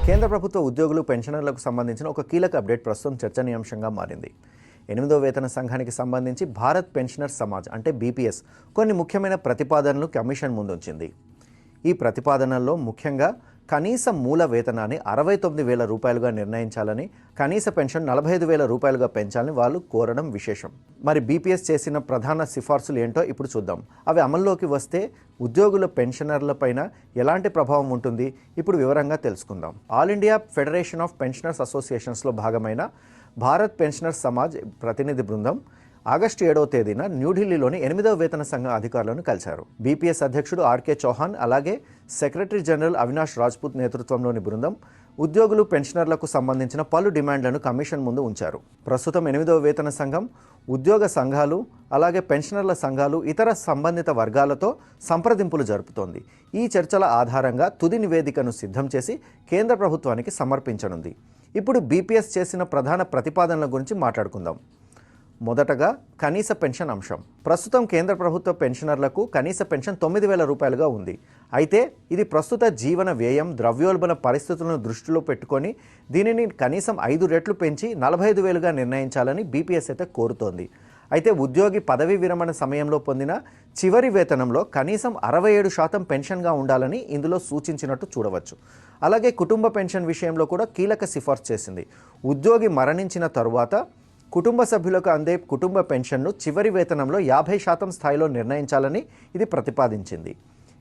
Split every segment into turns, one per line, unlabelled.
కేంద్ర ప్రభుత్వ ఉద్యోగులు పెన్షనర్లకు సంబంధించిన ఒక కీలక అప్డేట్ ప్రస్తుతం చర్చనీయాంశంగా మారింది. 8వ వేతన సంఘానికి సంబంధించి భారత్ పెన్షనర్స్ సమాజ్ అంటే బీపీఎస్ కొన్ని ముఖ్యమైన ప్రతిపాదనలు కమిషన్ ముందుంచింది. ఈ ప్రతిపాదనల్లో ముఖ్యంగా కనీస మూల వేతనాన్ని 69,000 రూపాయలుగా నిర్ణయించాలని, కనీస పెన్షన్ 45,000 రూపాయలుగా పెంచాలని వాళ్ళు కోరడం విశేషం. మరి బీపీఎస్ చేసిన ప్రధాన సిఫార్సులు ఏంటో ఇప్పుడు చూద్దాం. అవి అమల్లోకి వస్తే ఉద్యోగుల పెన్షనర్లపైన ఎలాంటి ప్రభావం ఉంటుంది ఇప్పుడు వివరంగా తెలుసుకుందాం. All India Federation of Pensioners అసోసియేషన్స్లో భాగమైన భారత్ పెన్షనర్స్ సమాజ్ ప్రతినిధి బృందం ఆగస్టు 7వ తేదీన న్యూఢిల్లీలోని 8వ వేతన సంఘం అధికారులను కలిశారు. బీపీఎస్ అధ్యక్షుడు ఆర్కే చౌహాన్, అలాగే సెక్రటరీ జనరల్ అవినాష్ రాజ్పుత్ నేతృత్వంలోని బృందం ఉద్యోగులు పెన్షనర్లకు సంబంధించిన పలు డిమాండ్లను కమిషన్ ముందు ఉంచారు. ప్రస్తుతం 8వ వేతన సంఘం ఉద్యోగ సంఘాలు, అలాగే పెన్షనర్ల సంఘాలు, ఇతర సంబంధిత వర్గాలతో సంప్రదింపులు జరుపుతోంది. ఈ చర్చల ఆధారంగా తుది నివేదికను సిద్ధం చేసి కేంద్ర ప్రభుత్వానికి సమర్పించనుంది. ఇప్పుడు బీపీఎస్ చేసిన ప్రధాన ప్రతిపాదనల గురించి మాట్లాడుకుందాం. మొదటగా కనీస పెన్షన్ అంశం. ప్రస్తుతం కేంద్ర ప్రభుత్వ పెన్షనర్లకు కనీస పెన్షన్ 9,000 రూపాయలుగా ఉంది. అయితే ఇది ప్రస్తుత జీవన వ్యయం, ద్రవ్యోల్బణ పరిస్థితులను దృష్టిలో పెట్టుకొని దీనిని కనీసం 5 రెట్లు పెంచి 45,000గా నిర్ణయించాలని బీపీఎస్ అయితే కోరుతోంది. అయితే ఉద్యోగి పదవీ విరమణ సమయంలో పొందిన చివరి వేతనంలో కనీసం 67% పెన్షన్గా ఉండాలని ఇందులో సూచించినట్టు చూడవచ్చు. అలాగే కుటుంబ పెన్షన్ విషయంలో కూడా కీలక సిఫార్సు చేసింది. ఉద్యోగి మరణించిన తరువాత కుటుంబ సభ్యులకు అందే కుటుంబ పెన్షన్ను చివరి వేతనంలో 50% స్థాయిలో నిర్ణయించాలని ఇది ప్రతిపాదించింది.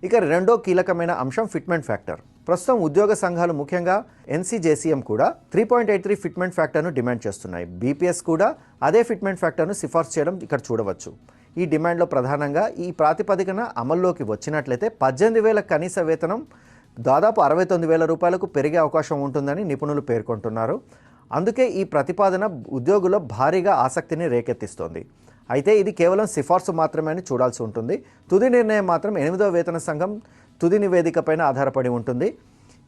ఇక రెండో కీలకమైన అంశం ఫిట్మెంట్ ఫ్యాక్టర్. ప్రస్తుతం ఉద్యోగ సంఘాలు ముఖ్యంగా ఎన్సీజేసీఎం కూడా 3.83 ఫిట్మెంట్ ఫ్యాక్టర్ను డిమాండ్ చేస్తున్నాయి. బీపీఎస్ కూడా అదే ఫిట్మెంట్ ఫ్యాక్టర్ను సిఫార్సు చేయడం ఇక్కడ చూడవచ్చు. ఈ డిమాండ్లో ప్రధానంగా ఈ ప్రాతిపదికన అమల్లోకి వచ్చినట్లయితే 18,000 కనీస వేతనం దాదాపు 69,000 రూపాయలకు పెరిగే అవకాశం ఉంటుందని నిపుణులు పేర్కొంటున్నారు. అందుకే ఈ ప్రతిపాదన ఉద్యోగుల్లో భారీగా ఆసక్తిని రేకెత్తిస్తోంది. అయితే ఇది కేవలం సిఫార్సు మాత్రమే అని చూడాల్సి ఉంటుంది. తుది నిర్ణయం మాత్రం 8వ వేతన సంఘం తుది నివేదికపైన ఆధారపడి ఉంటుంది.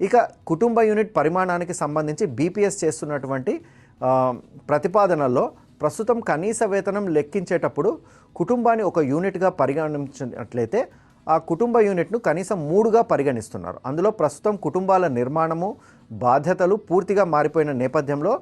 ఇక కుటుంబ యూనిట్ పరిమాణానికి సంబంధించి బీపీఎస్ చేస్తున్నటువంటి ప్రతిపాదనల్లో ప్రస్తుతం కనీస వేతనం లెక్కించేటప్పుడు కుటుంబాన్ని ఒక యూనిట్గా పరిగణించినట్లయితే ఆ కుటుంబ యూనిట్ను కనీసం 3గా పరిగణిస్తున్నారు. అందులో ప్రస్తుతం కుటుంబాల నిర్మాణము, బాధ్యతలు పూర్తిగా మారిపోయిన నేపథ్యంలో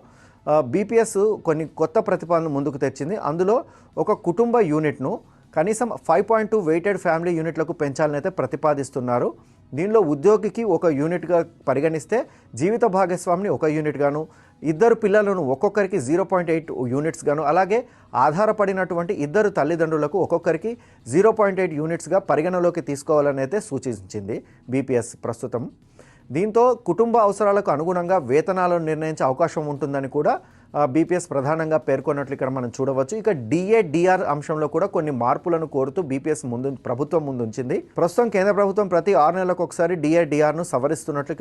బీపీఎస్ కొన్ని కొత్త ప్రతిపాదనలు ముందుకు తెచ్చింది. అందులో ఒక కుటుంబ యూనిట్ను కనీసం 5.2 వెయిటెడ్ ఫ్యామిలీ యూనిట్లకు పెంచాలని అయితే ప్రతిపాదిస్తున్నారు. దీనిలో ఉద్యోగికి ఒక యూనిట్గా పరిగణిస్తే జీవిత భాగస్వామిని ఒక యూనిట్ గాను, ఇద్దరు పిల్లలను ఒక్కొక్కరికి 0.8 యూనిట్స్ గాను, అలాగే ఆధారపడినటువంటి ఇద్దరు తల్లిదండ్రులకు ఒక్కొక్కరికి 0.8 యూనిట్స్గా పరిగణలోకి తీసుకోవాలని అయితే సూచించింది బీపీఎస్ ప్రస్తుతం. దీంతో కుటుంబ అవసరాలకు అనుగుణంగా వేతనాలను నిర్ణయించే అవకాశం ఉంటుందని కూడా బీపీఎస్ ప్రధానంగా పేర్కొన్నట్లు ఇక్కడ మనం చూడవచ్చు. ఇక డిఏడిఆర్ అంశంలో కూడా కొన్ని మార్పులను కోరుతూ బీపీఎస్ ప్రభుత్వం ముందుంచింది. ప్రస్తుతం కేంద్ర ప్రభుత్వం ప్రతి 6 నెలలకు ఒకసారి డిఏడిఆర్ను సవరిస్తున్నట్లు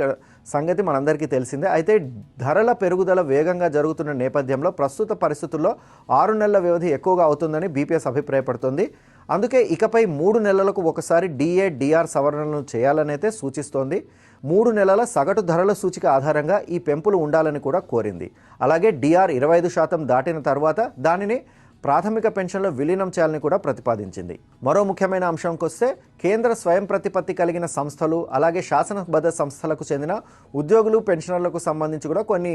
సంగతి మనందరికీ తెలిసిందే. అయితే ధరల పెరుగుదల వేగంగా జరుగుతున్న నేపథ్యంలో ప్రస్తుత పరిస్థితుల్లో 6 నెలల వ్యవధి ఎక్కువగా అవుతుందని బీపీఎస్ అభిప్రాయపడుతోంది. అందుకే ఇకపై 3 నెలలకు ఒకసారి డిఏడిఆర్ సవరణలను చేయాలనైతే సూచిస్తోంది. 3 నెలల సగటు ధరల సూచిక ఆధారంగా ఈ పెంపులు ఉండాలని కూడా కోరింది. అలాగే డిఆర్ 25% దాటిన తర్వాత దానిని ప్రాథమిక పెన్షన్లో విలీనం చేయాలని కూడా ప్రతిపాదించింది. మరో ముఖ్యమైన అంశంకి వస్తే కేంద్ర స్వయం ప్రతిపత్తి కలిగిన సంస్థలు, అలాగే శాసనబద్ధ సంస్థలకు చెందిన ఉద్యోగులు పెన్షనర్లకు సంబంధించి కూడా కొన్ని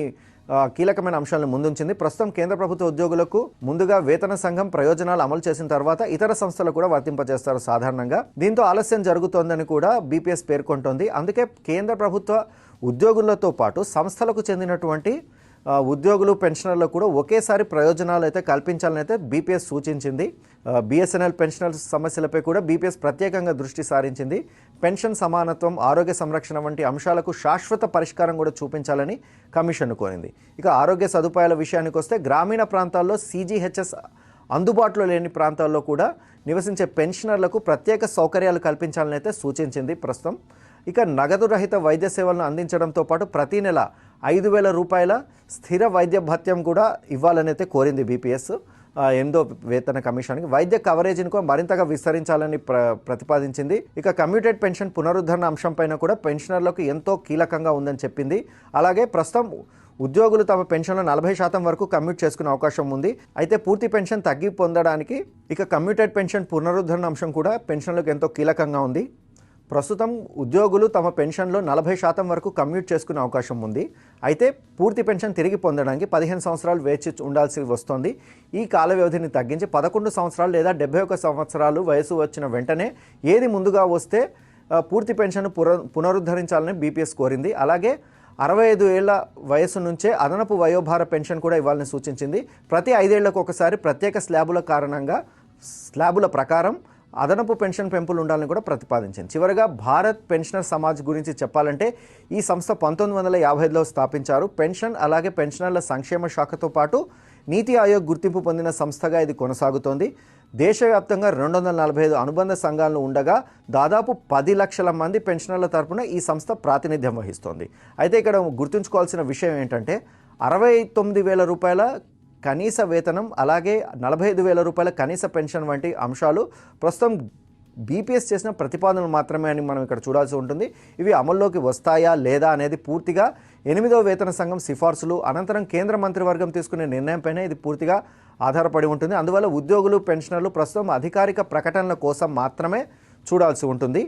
కీలకమైన అంశాలను ముందుంచింది. ప్రస్తుతం కేంద్ర ప్రభుత్వ ఉద్యోగులకు ముందుగా వేతన సంఘం ప్రయోజనాలు అమలు చేసిన తర్వాత ఇతర సంస్థలు కూడా వర్తింపజేస్తారు సాధారణంగా. దీంతో ఆలస్యం జరుగుతోందని కూడా బీపీఎస్ పేర్కొంటోంది. అందుకే కేంద్ర ప్రభుత్వ ఉద్యోగులతో పాటు సంస్థలకు చెందినటువంటి ఉద్యోగులు పెన్షనర్లకు కూడా ఒకేసారి ప్రయోజనాలు అయితే కల్పించాలని అయితే బీపీఎస్ సూచించింది. బీఎస్ఎన్ఎల్ పెన్షనర్స్ సమస్యలపై కూడా బీపీఎస్ ప్రత్యేకంగా దృష్టి సారించింది. పెన్షన్ సమానత్వం, ఆరోగ్య సంరక్షణ వంటి అంశాలకు శాశ్వత పరిష్కారం కూడా చూపించాలని కమిషన్ కోరింది. ఇక ఆరోగ్య సదుపాయాల విషయానికి వస్తే గ్రామీణ ప్రాంతాల్లో సీజీహెచ్ఎస్ అందుబాటులో లేని ప్రాంతాల్లో కూడా నివసించే పెన్షనర్లకు ప్రత్యేక సౌకర్యాలు కల్పించాలని అయితే సూచించింది ప్రస్తుతం. ఇక నగదు రహిత వైద్య సేవలను అందించడంతో పాటు ప్రతి నెల 5,000 రూపాయల స్థిర వైద్య భత్యం కూడా ఇవ్వాలని అయితే కోరింది బీపీఎస్ 8వ వేతన కమిషన్కి. వైద్య కవరేజీని కూడా మరింతగా విస్తరించాలని ప్రతిపాదించింది. ఇక కమ్యూటెడ్ పెన్షన్ పునరుద్ధరణ అంశంపైన కూడా పెన్షనర్లకు ఎంతో కీలకంగా ఉందని చెప్పింది. అలాగే ప్రస్తుతం ఉద్యోగులు తమ పెన్షన్లో 40% వరకు కమ్యూట్ చేసుకునే అవకాశం ఉంది. అయితే పూర్తి పెన్షన్ తగ్గి పొందడానికి ఇక కమ్యూటెడ్ పెన్షన్ పునరుద్ధరణ అంశం కూడా పెన్షన్లకు ఎంతో కీలకంగా ఉంది. ప్రస్తుతం ఉద్యోగులు తమ పెన్షన్లో 40% వరకు కమ్యూట్ చేసుకునే అవకాశం ఉంది. అయితే పూర్తి పెన్షన్ తిరిగి పొందడానికి 15 సంవత్సరాలు వేచి ఉండాల్సి వస్తోంది. ఈ కాల వ్యవధిని తగ్గించి 11 సంవత్సరాలు లేదా 71 సంవత్సరాలు వయసు వచ్చిన వెంటనే ఏది ముందుగా వస్తే పూర్తి పెన్షన్ పునరుద్ధరించాలని బీపీఎస్ కోరింది. అలాగే 65 ఏళ్ల వయసు నుంచే అదనపు వయోభార పెన్షన్ కూడా ఇవ్వాలని సూచించింది. ప్రతి 5 ఏళ్లకు ఒకసారి ప్రత్యేక స్లాబుల ప్రకారం అదనపు పెన్షన్ పెంపులు ఉండాలని కూడా ప్రతిపాదించింది. చివరగా భారత్ పెన్షనర్ సమాజ్ గురించి చెప్పాలంటే ఈ సంస్థ 1955లో స్థాపించారు. పెన్షన్ అలాగే పెన్షనర్ల సంక్షేమ శాఖతో పాటు నీతి ఆయోగ్ గుర్తింపు పొందిన సంస్థగా ఇది కొనసాగుతోంది. దేశవ్యాప్తంగా 245 అనుబంధ సంఘాలు ఉండగా దాదాపు 10 లక్షల మంది పెన్షనర్ల తరపున ఈ సంస్థ ప్రాతినిధ్యం వహిస్తోంది. అయితే ఇక్కడ గుర్తుంచుకోవాల్సిన విషయం ఏంటంటే 69,000 రూపాయల కనీస వేతనం అలాగే 45,000 రూపాయల కనీస పెన్షన్ వంటి అంశాలు ప్రస్తుతం బీపీఎస్ చేసిన ప్రతిపాదనలు మాత్రమే అని మనం ఇక్కడ చూడాల్సి ఉంటుంది. ఇవి అమల్లోకి వస్తాయా లేదా అనేది పూర్తిగా 8వ వేతన సంఘం సిఫార్సులు అనంతరం కేంద్ర మంత్రివర్గం తీసుకునే నిర్ణయంపైనే ఇది పూర్తిగా ఆధారపడి ఉంటుంది. అందువల్ల ఉద్యోగులు పెన్షనర్లు ప్రస్తుతం అధికారిక ప్రకటనల కోసం మాత్రమే చూడాల్సి ఉంటుంది.